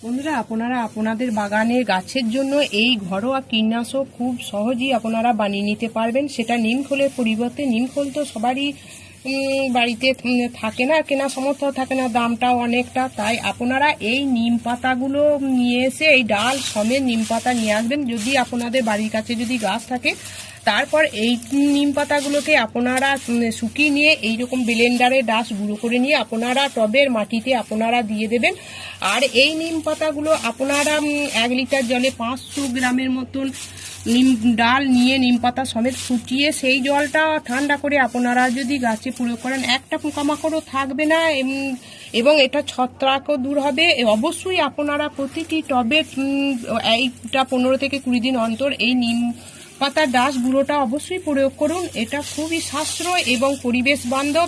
বন্ধুরা, আপনারা আপনাদের বাগানের গাছের জন্য এই ঘরোয়া কীটনাশক খুব সহজেই আপনারা বানিয়ে নিতে পারবেন। সেটা নিম খোলের পরিবর্তে, নিম খোল তো সবারই বাড়িতে থাকে না, কেনা সামর্থ্য থাকে না, দামটাও অনেকটা। তাই আপনারা এই নিম পাতাগুলো নিয়ে এসে এই ডাল সমেত নিম পাতা নিয়ে আসবেন যদি আপনাদের বাড়ির কাছে যদি গাছ থাকে। তারপর এই নিম পাতাগুলোকে আপনারা শুকিয়ে নিয়ে এইরকম ব্লেন্ডারে ডাস গুঁড়ো করে নিয়ে আপনারা টবের মাটিতে আপনারা দিয়ে দেবেন। আর এই নিম পাতাগুলো আপনারা 1 লিটার জলে 500 গ্রামের মতন নিম ডাল নিয়ে নিম পাতা সমেত ফুটিয়ে সেই জলটা ঠান্ডা করে আপনারা যদি গাছে প্রয়োগ করেন, একটা পোকামাকড়ও থাকবে না এবং এটা ছত্রাকও দূর হবে। অবশ্যই আপনারা প্রতিটি টবে এইটা 15 থেকে 20 দিন অন্তর এই নিম পাতার ডাস গুঁড়োটা অবশ্যই প্রয়োগ করুন। এটা খুবই সাশ্রয় এবং পরিবেশ বান্ধব।